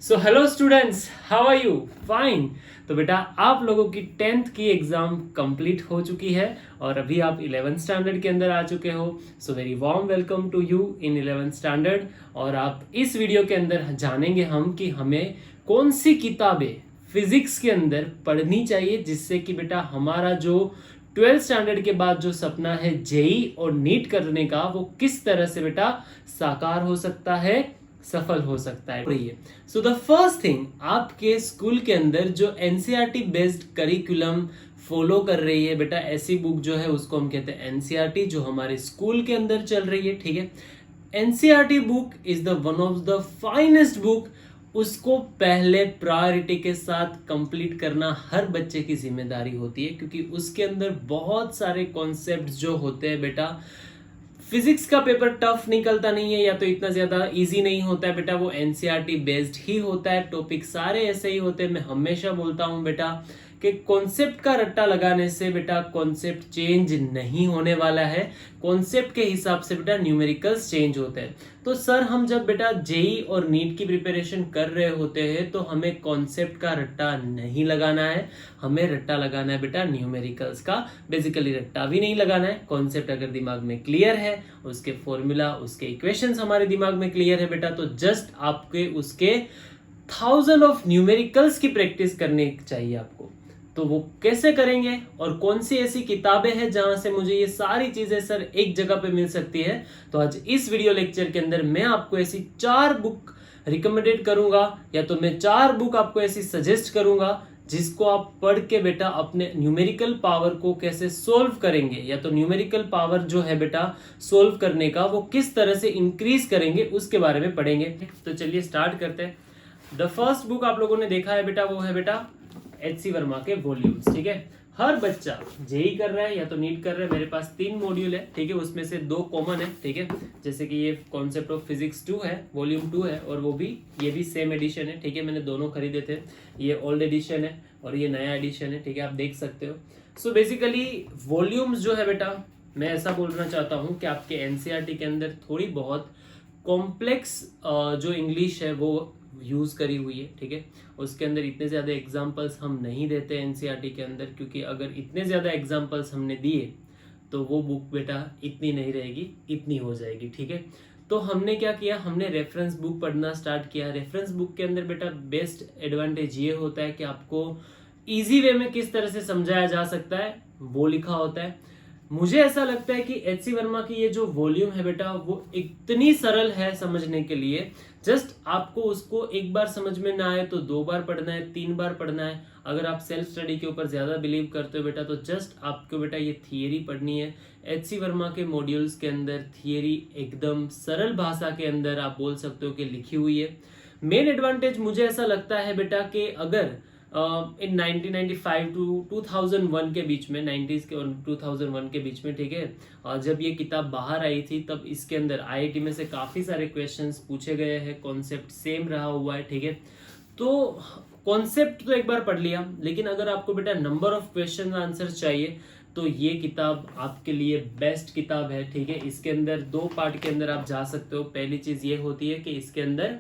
So hello students, how are you? Fine. तो बेटा आप लोगों की 10th की एग्जाम कंप्लीट हो चुकी है और अभी आप 11th स्टैंडर्ड के अंदर आ चुके हो। So very warm welcome to you in 11th standard. और आप इस वीडियो के अंदर जानेंगे हम कि हमें कौन सी किताबें फिजिक्स के अंदर पढ़नी चाहिए, जिससे कि बेटा हमारा जो 12th स्टैंडर्ड के बाद जो सपना है जेई और नीट करने का, वो किस तरह से बेटा साकार हो सकता है, सफल हो सकता है। सो द फर्स्ट थिंग, आपके स्कूल के अंदर जो एनसीईआरटी बेस्ड करिकुलम फॉलो कर रही है बेटा, ऐसी बुक जो है उसको हम कहते हैं एनसीईआरटी, जो हमारे स्कूल के अंदर चल रही है। ठीक है, NCERT book is the one of the finest book. उसको पहले प्रायोरिटी के साथ कंप्लीट करना हर बच्चे की जिम्मेदारी होती है, क्योंकि उसके अंदर बहुत सारे कॉन्सेप्ट जो होते हैं बेटा, फिजिक्स का पेपर टफ निकलता नहीं है या तो इतना ज्यादा इजी नहीं होता है बेटा, वो एनसीईआरटी बेस्ड ही होता है। टॉपिक सारे ऐसे ही होते हैं। मैं हमेशा बोलता हूं बेटा कि कॉन्सेप्ट का रट्टा लगाने से बेटा कॉन्सेप्ट चेंज नहीं होने वाला है। कॉन्सेप्ट के हिसाब से बेटा न्यूमेरिकल्स चेंज होते हैं। तो सर हम जब बेटा जेई और नीट की प्रिपरेशन कर रहे होते हैं तो हमें कॉन्सेप्ट का रट्टा नहीं लगाना है, हमें रट्टा लगाना है बेटा न्यूमेरिकल्स का। बेसिकली रट्टा भी नहीं लगाना है। कॉन्सेप्ट अगर दिमाग में क्लियर है, उसके फॉर्मूला, उसके इक्वेशंस हमारे दिमाग में क्लियर है बेटा, तो जस्ट आपके उसके 1000 ऑफ न्यूमेरिकल्स की प्रैक्टिस करनी चाहिए आपको। तो वो कैसे करेंगे और कौन सी ऐसी किताबें हैं जहां से मुझे ये सारी चीजें सर एक जगह पे मिल सकती है, तो आज इस वीडियो लेक्चर के अंदर मैं आपको ऐसी 4 बुक रिकमेंडेड करूंगा, या तो मैं 4 बुक आपको ऐसी सजेस्ट करूंगा जिसको आप पढ़ के बेटा अपने न्यूमेरिकल पावर को कैसे सोल्व करेंगे, या तो न्यूमेरिकल पावर जो है बेटा सोल्व करने का वो किस तरह से इंक्रीज करेंगे, उसके बारे में पढ़ेंगे। तो चलिए स्टार्ट करते हैं। द फर्स्ट बुक आप लोगों ने देखा है बेटा, वो है बेटा एच.सी. वर्मा के वॉल्यूम्स। ठीक है, हर बच्चा जेई कर रहा है या तो नीट कर रहा है। मेरे पास 3 मॉड्यूल है, ठीक है, उसमें से 2 कॉमन है। ठीक है, जैसे कि ये कॉन्सेप्ट ऑफ फिजिक्स 2 है, वॉल्यूम 2 है, और वो भी ये भी सेम एडिशन है। ठीक है, मैंने दोनों खरीदे थे। ये ओल्ड एडिशन है और ये नया एडिशन है। ठीक है, आप देख सकते हो। सो बेसिकली वॉल्यूम्स जो है बेटा, मैं ऐसा बोलना चाहता हूँ कि आपके एनसीईआरटी के अंदर थोड़ी बहुत कॉम्प्लेक्स जो इंग्लिश है वो यूज करी हुई है। ठीक है, उसके अंदर इतने ज्यादा एग्जांपल्स हम नहीं देते एनसीईआरटी के अंदर, क्योंकि अगर इतने ज्यादा एग्जांपल्स हमने दिए तो वो बुक बेटा इतनी नहीं रहेगी, इतनी हो जाएगी। ठीक है, तो हमने क्या किया, हमने रेफरेंस बुक पढ़ना स्टार्ट किया। रेफरेंस बुक के अंदर बेटा बेस्ट एडवांटेज ये होता है कि आपको इजी वे में किस तरह से समझाया जा सकता है वो लिखा होता है। मुझे ऐसा लगता है कि एच.सी. वर्मा की ये जो वॉल्यूम है बेटा, वो इतनी सरल है समझने के लिए। जस्ट आपको उसको एक बार समझ में ना आए तो 2 बार पढ़ना है, 3 बार पढ़ना है। अगर आप सेल्फ स्टडी के ऊपर ज्यादा बिलीव करते हो बेटा, तो जस्ट आपको बेटा ये थियरी पढ़नी है। एच.सी. वर्मा के मॉड्यूल्स के अंदर थियरी एकदम सरल भाषा के अंदर आप बोल सकते हो कि लिखी हुई है। मेन एडवांटेज मुझे ऐसा लगता है बेटा कि अगर इन 1995 टू 2001 के बीच में, 90s के और 2001 के बीच में, ठीक है, जब ये किताब बाहर आई थी तब इसके अंदर आईआईटी में से काफ़ी सारे क्वेश्चंस पूछे गए हैं। कॉन्सेप्ट सेम रहा हुआ है। ठीक है, तो कॉन्सेप्ट तो एक बार पढ़ लिया, लेकिन अगर आपको बेटा नंबर ऑफ क्वेश्चन आंसर चाहिए तो ये किताब आपके लिए बेस्ट किताब है। ठीक है, इसके अंदर 2 पार्ट के अंदर आप जा सकते हो। पहली चीज़ ये होती है कि इसके अंदर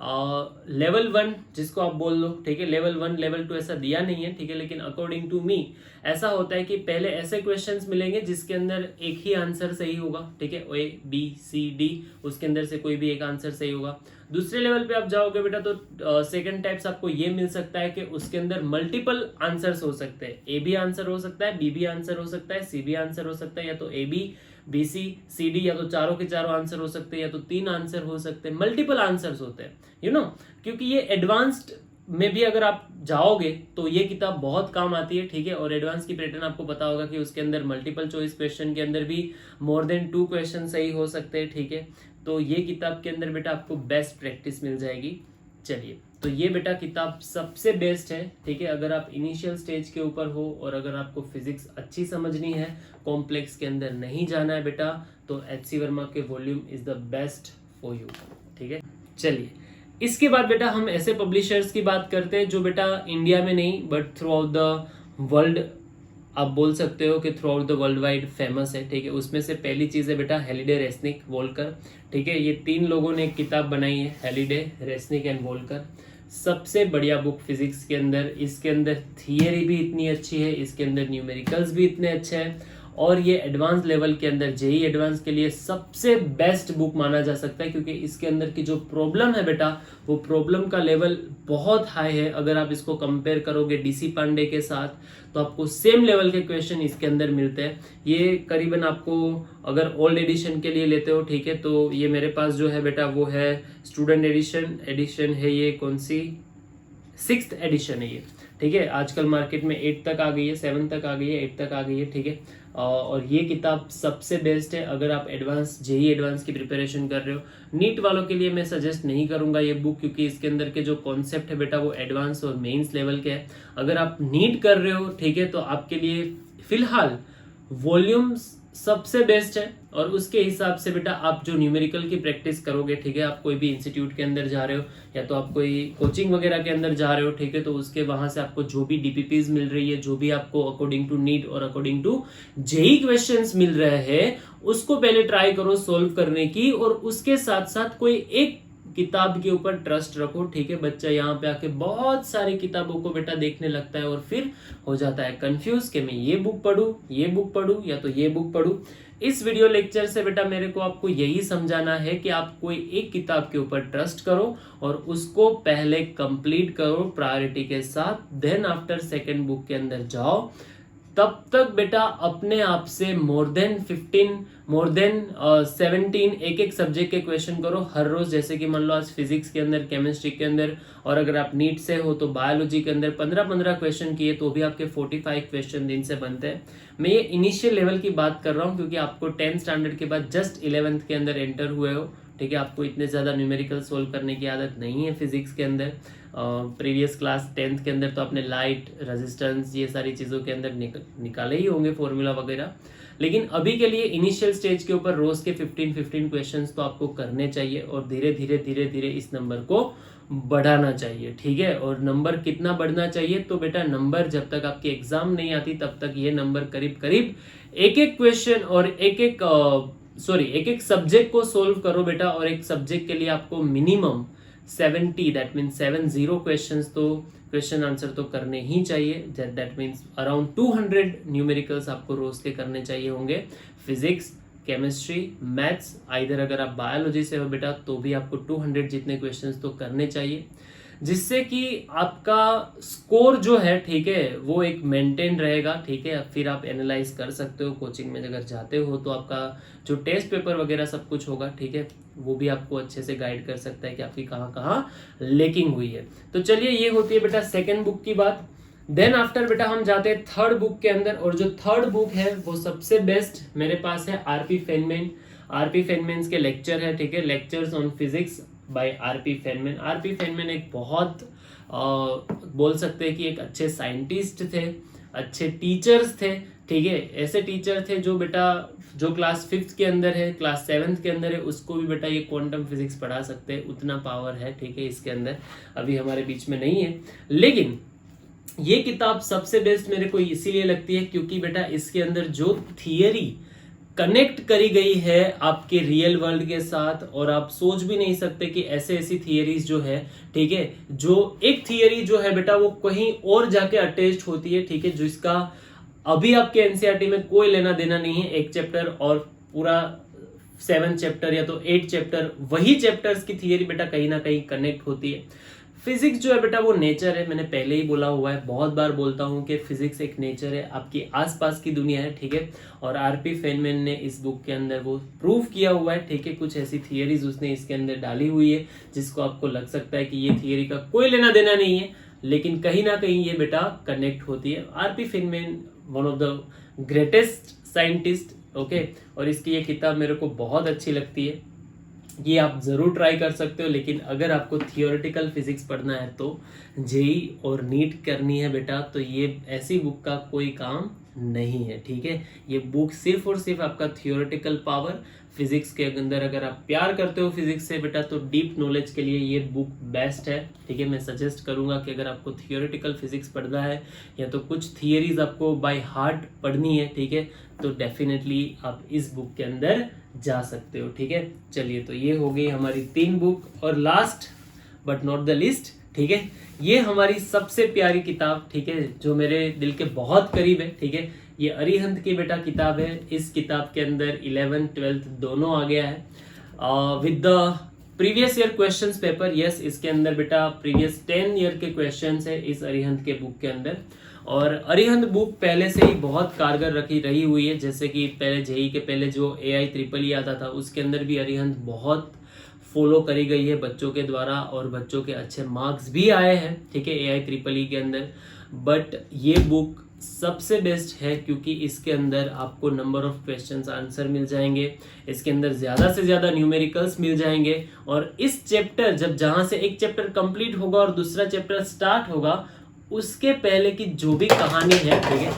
लेवल 1 जिसको आप बोल लो, ठीक है, लेवल 1 लेवल 2 ऐसा दिया नहीं है। ठीक है, लेकिन अकॉर्डिंग टू मी ऐसा होता है कि पहले ऐसे क्वेश्चंस मिलेंगे जिसके अंदर एक ही आंसर सही होगा। ठीक है, ए बी सी डी, उसके अंदर से कोई भी एक आंसर सही होगा। दूसरे लेवल पे आप जाओगे बेटा तो सेकंड टाइप्स आपको ये मिल सकता है कि उसके अंदर मल्टीपल आंसर्स हो सकते हैं। ए भी आंसर हो सकता है, बी भी आंसर हो सकता है, सी भी आंसर हो सकता है, या तो A B B C C D, या तो चारों के चारों आंसर हो सकते हैं, या तो 3 आंसर हो सकते हैं। मल्टीपल आंसर्स होते हैं, यू नो, क्योंकि ये एडवांस्ड में भी अगर आप जाओगे तो ये किताब बहुत काम आती है। ठीक है, और एडवांस की पैटर्न आपको पता होगा कि उसके अंदर मल्टीपल चॉइस क्वेश्चन के अंदर भी मोर देन 2 क्वेश्चन सही हो सकते हैं। ठीक है, तो ये किताब के अंदर बेटा आपको बेस्ट प्रैक्टिस मिल जाएगी। चलिए, तो ये बेटा किताब सबसे बेस्ट है। ठीक है, अगर आप इनिशियल स्टेज के ऊपर हो और अगर आपको फिजिक्स अच्छी समझनी है, कॉम्प्लेक्स के अंदर नहीं जाना है बेटा, तो एच.सी. वर्मा के volume is the best for you. ठीक है, चलिए इसके बाद बेटा हम ऐसे पब्लिशर्स की बात करते हैं जो बेटा इंडिया में नहीं but through out the world, आप बोल सकते हो कि through out the world wide famous है। ठीक है, उसमें से पहली चीज है बेटा हेलिडे, रेसनिक, वोल्कर। ठीक है, ये 3 लोगों ने एक किताब बनाई है, हेलिडे, रेसनिक एंड वोल्कर। सबसे बढ़िया बुक फिजिक्स के अंदर। इसके अंदर थियरी भी इतनी अच्छी है, इसके अंदर न्यूमेरिकल्स भी इतने अच्छे हैं, और ये एडवांस लेवल के अंदर जेई एडवांस के लिए सबसे बेस्ट बुक माना जा सकता है, क्योंकि इसके अंदर की जो प्रॉब्लम है बेटा, वो प्रॉब्लम का लेवल बहुत हाई है। अगर आप इसको कंपेयर करोगे डीसी पांडे के साथ तो आपको सेम लेवल के क्वेश्चन इसके अंदर मिलते हैं। ये करीबन आपको अगर ओल्ड एडिशन के लिए लेते हो, ठीक है, तो ये मेरे पास जो है बेटा वो है स्टूडेंट एडिशन है, ये कौन सी 6th एडिशन है ये, ठीक है। आजकल मार्केट में 8 तक आ गई है, 7 तक आ गई है, 8 तक आ गई है, ठीक है। और ये किताब सबसे बेस्ट है अगर आप एडवांस जेई एडवांस की प्रिपरेशन कर रहे हो। नीट वालों के लिए मैं सजेस्ट नहीं करूंगा ये बुक, क्योंकि इसके अंदर के जो कॉन्सेप्ट है बेटा वो एडवांस और मेंस लेवल के है। अगर आप नीट कर रहे हो, ठीक है, तो आपके लिए फिलहाल वॉल्यूम्स सबसे बेस्ट है, और उसके हिसाब से बेटा आप जो न्यूमेरिकल की प्रैक्टिस करोगे, ठीक है, आप कोई भी इंस्टीट्यूट के अंदर जा रहे हो या तो आप कोई कोचिंग वगैरह के अंदर जा रहे हो, ठीक है, तो उसके वहां से आपको जो भी डीपीपीज मिल रही है, जो भी आपको अकॉर्डिंग टू नीट और अकॉर्डिंग टू जेई क्वेश्चंस मिल रहे हैं, उसको पहले ट्राई करो सोल्व करने की, और उसके साथ साथ कोई एक किताब के ऊपर ट्रस्ट रखो, ठीक है। बच्चा यहाँ पे आके बहुत सारी किताबों को बेटा देखने लगता है और फिर हो जाता है कंफ्यूज कि मैं ये बुक पढूं, ये बुक पढूं या तो ये बुक पढूं। इस वीडियो लेक्चर से बेटा मेरे को आपको यही समझाना है कि आप कोई एक किताब के ऊपर ट्रस्ट करो और उसको पहले कंप्लीट करो प्रायोरिटी के साथ, देन आफ्टर सेकेंड बुक के अंदर जाओ। तब तक बेटा अपने आप से मोर देन 17 एक एक सब्जेक्ट के क्वेश्चन करो हर रोज। जैसे कि मान लो आज फिजिक्स के अंदर, केमिस्ट्री के अंदर, और अगर आप नीट से हो तो बायोलॉजी के अंदर 15-15 क्वेश्चन किए तो भी आपके 45 क्वेश्चन दिन से बनते हैं। मैं ये इनिशियल लेवल की बात कर रहा हूँ, क्योंकि आपको 10th स्टैंडर्ड के बाद जस्ट 11th के अंदर एंटर हुए हो, ठीक है। आपको इतने ज़्यादा न्यूमेरिकल सोल्व करने की आदत नहीं है फिजिक्स के अंदर। प्रीवियस क्लास 10th के अंदर तो आपने लाइट, रेजिस्टेंस, ये सारी चीज़ों के अंदर निकाले ही होंगे फॉर्मूला वगैरह। लेकिन अभी के लिए इनिशियल स्टेज के ऊपर रोज के 15 क्वेश्चंस तो आपको करने चाहिए, और धीरे धीरे इस नंबर को बढ़ाना चाहिए, ठीक है। और नंबर कितना बढ़ना चाहिए, तो बेटा नंबर जब तक आपकी एग्जाम नहीं आती तब तक ये नंबर करीब करीब एक एक क्वेश्चन और एक एक सब्जेक्ट को सोल्व करो बेटा, और एक सब्जेक्ट के लिए आपको मिनिमम 70 दैट मीन्स 70 क्वेश्चंस तो क्वेश्चन आंसर तो करने ही चाहिए। दैट मीन्स अराउंड 200 न्यूमेरिकल्स आपको रोज के करने चाहिए होंगे। फिजिक्स, केमिस्ट्री, मैथ्स, आइदर अगर आप बायोलॉजी से हो बेटा तो भी आपको 200 जितने क्वेश्चंस तो करने चाहिए, जिससे कि आपका स्कोर जो है, ठीक है, वो एक मेंटेन रहेगा, ठीक है। फिर आप एनालाइज कर सकते हो कोचिंग में अगर जाते हो तो आपका जो टेस्ट पेपर वगैरह सब कुछ होगा, ठीक है, वो भी आपको अच्छे से गाइड कर सकता है कि आपकी कहाँ कहाँ लेकिंग हुई है। तो चलिए, ये होती है बेटा सेकेंड बुक की बात। देन आफ्टर बेटा हम जाते हैं थर्ड बुक के अंदर, और जो थर्ड बुक है वो सबसे बेस्ट मेरे पास है आरपी फेनमैन के लेक्चर है, ठीक है, lectures on physics by RP Feynman एक बहुत बोल सकते हैं कि एक अच्छे साइंटिस्ट थे, अच्छे टीचर्स थे, ठीक है। ऐसे टीचर थे जो बेटा जो क्लास 5th के अंदर है, क्लास 7th के अंदर है, उसको भी बेटा ये क्वांटम फिजिक्स पढ़ा सकते हैं, उतना पावर है, ठीक है, इसके अंदर। अभी हमारे बीच में नहीं है, लेकिन ये किताब सबसे बेस्ट मेरे को इसीलिए लगती है क्योंकि बेटा इसके अंदर जो थियरी कनेक्ट करी गई है आपके रियल वर्ल्ड के साथ, और आप सोच भी नहीं सकते कि ऐसी थियरीज जो है, ठीक है, जो एक थियरी जो है बेटा वो कहीं और जाके अटैच्ड होती है, ठीक है, जिसका अभी आपके एनसीईआरटी में कोई लेना देना नहीं है। एक चैप्टर और पूरा 7 चैप्टर या तो 8 चैप्टर, वही चैप्टर्स की थियरी बेटा कहीं ना कहीं कनेक्ट होती है। फिजिक्स जो है बेटा वो नेचर है, मैंने पहले ही बोला हुआ है, बहुत बार बोलता हूँ कि फिजिक्स एक नेचर है, आपकी आसपास की दुनिया है, ठीक है। और आरपी फेनमैन ने इस बुक के अंदर वो प्रूव किया हुआ है, ठीक है। कुछ ऐसी थियरीज उसने इसके अंदर डाली हुई है जिसको आपको लग सकता है कि ये थियरी का कोई लेना देना नहीं है, लेकिन कहीं ना कहीं ये बेटा कनेक्ट होती है। RP Feynman one of the greatest scientist, okay. और इसकी ये किताब मेरे को बहुत अच्छी लगती है, ये आप जरूर ट्राई कर सकते हो। लेकिन अगर आपको थियोरेटिकल फिजिक्स पढ़ना है तो जेई और नीट करनी है बेटा, तो ये ऐसी बुक का कोई काम नहीं है, ठीक है। ये बुक सिर्फ और सिर्फ आपका थियोरेटिकल पावर, फिजिक्स के अंदर अगर आप प्यार करते हो फिजिक्स से बेटा तो डीप नॉलेज के लिए ये बुक बेस्ट है, ठीक है। मैं सजेस्ट करूंगा कि अगर आपको थियोरेटिकल फिजिक्स पढ़ना है या तो कुछ थियरीज आपको बाय हार्ट पढ़नी है, ठीक है, तो डेफिनेटली आप इस बुक के अंदर जा सकते हो, ठीक है। चलिए, तो ये हो गई हमारी 3 बुक, और last but not the list ठीक है। ये हमारी सबसे प्यारी किताब, ठीक है, जो मेरे दिल के बहुत करीब है, ठीक है। ये अरिहंत की बेटा किताब है। इस किताब के अंदर 11th 12th दोनों आ गया है with the previous year questions paper. Yes, इसके अंदर बेटा प्रीवियस 10 ईयर के क्वेश्चंस है इस अरिहंत के बुक के अंदर। और अरिहंत बुक पहले से ही बहुत कारगर रही हुई है। जैसे कि पहले जेई के पहले जो AI EEE आता था, उसके अंदर भी अरिहंत बहुत फॉलो करी गई है बच्चों के द्वारा, और बच्चों के अच्छे मार्क्स भी आए हैं, ठीक है, AI EEE के अंदर। बट ये बुक सबसे बेस्ट है क्योंकि इसके अंदर आपको नंबर ऑफ क्वेश्चंस आंसर मिल जाएंगे, इसके अंदर ज़्यादा से ज़्यादा न्यूमेरिकल्स मिल जाएंगे। और इस चैप्टर जहाँ से एक चैप्टर कंप्लीट होगा और दूसरा चैप्टर स्टार्ट होगा, उसके पहले की जो भी कहानी है, ठीक है,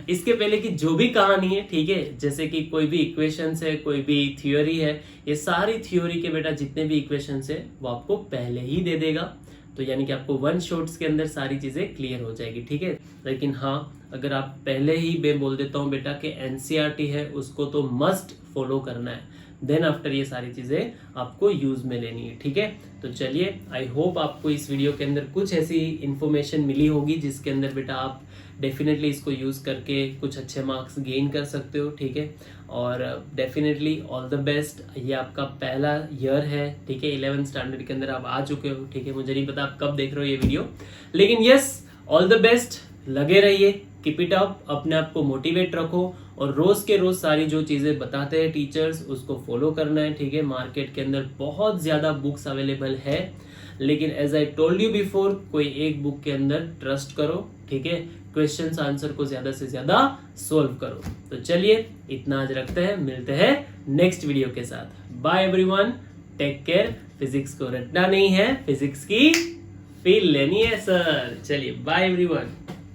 इसके पहले की जो भी कहानी है, ठीक है, जैसे कि कोई भी इक्वेशंस है, कोई भी थ्योरी है, ये सारी थ्योरी के बेटा जितने भी इक्वेशंस है वो आपको पहले ही दे देगा। तो यानी कि आपको 1 शॉट्स के अंदर सारी चीज़ें क्लियर हो जाएगी, ठीक है। लेकिन हाँ, अगर आप पहले ही मैं बोल देता हूँ बेटा कि NCERT है, उसको तो मस्ट फॉलो करना है, देन आफ्टर ये सारी चीज़ें आपको यूज़ में लेनी है, ठीक है। तो चलिए, आई होप आपको इस वीडियो के अंदर कुछ ऐसी इन्फॉर्मेशन मिली होगी जिसके अंदर बेटा आप डेफिनेटली इसको यूज़ करके कुछ अच्छे मार्क्स गेन कर सकते हो, ठीक है। और डेफिनेटली ऑल द बेस्ट। ये आपका पहला ईयर है, ठीक है, 11th स्टैंडर्ड के अंदर आप आ चुके हो, ठीक है। मुझे नहीं पता आप कब देख रहे हो ये वीडियो, लेकिन यस, ऑल द बेस्ट। लगे रहिए, कीप इट अप, अपने आप को मोटिवेट रखो, और रोज़ के रोज़ सारी जो चीज़ें बताते हैं टीचर्स उसको फॉलो करना है, ठीक है। मार्केट के अंदर बहुत ज़्यादा बुक्स अवेलेबल है, लेकिन as I told you before, कोई एक बुक के अंदर ट्रस्ट करो, ठीक है। क्वेश्चंस आंसर को ज़्यादा से ज़्यादा सोल्व करो। तो चलिए, इतना आज रखते हैं, मिलते हैं नेक्स्ट वीडियो के साथ। Bye everyone, take care. Physics को रटना नहीं है, फिजिक्स की फील लेनी है सर। चलिए, बाय एवरीवन।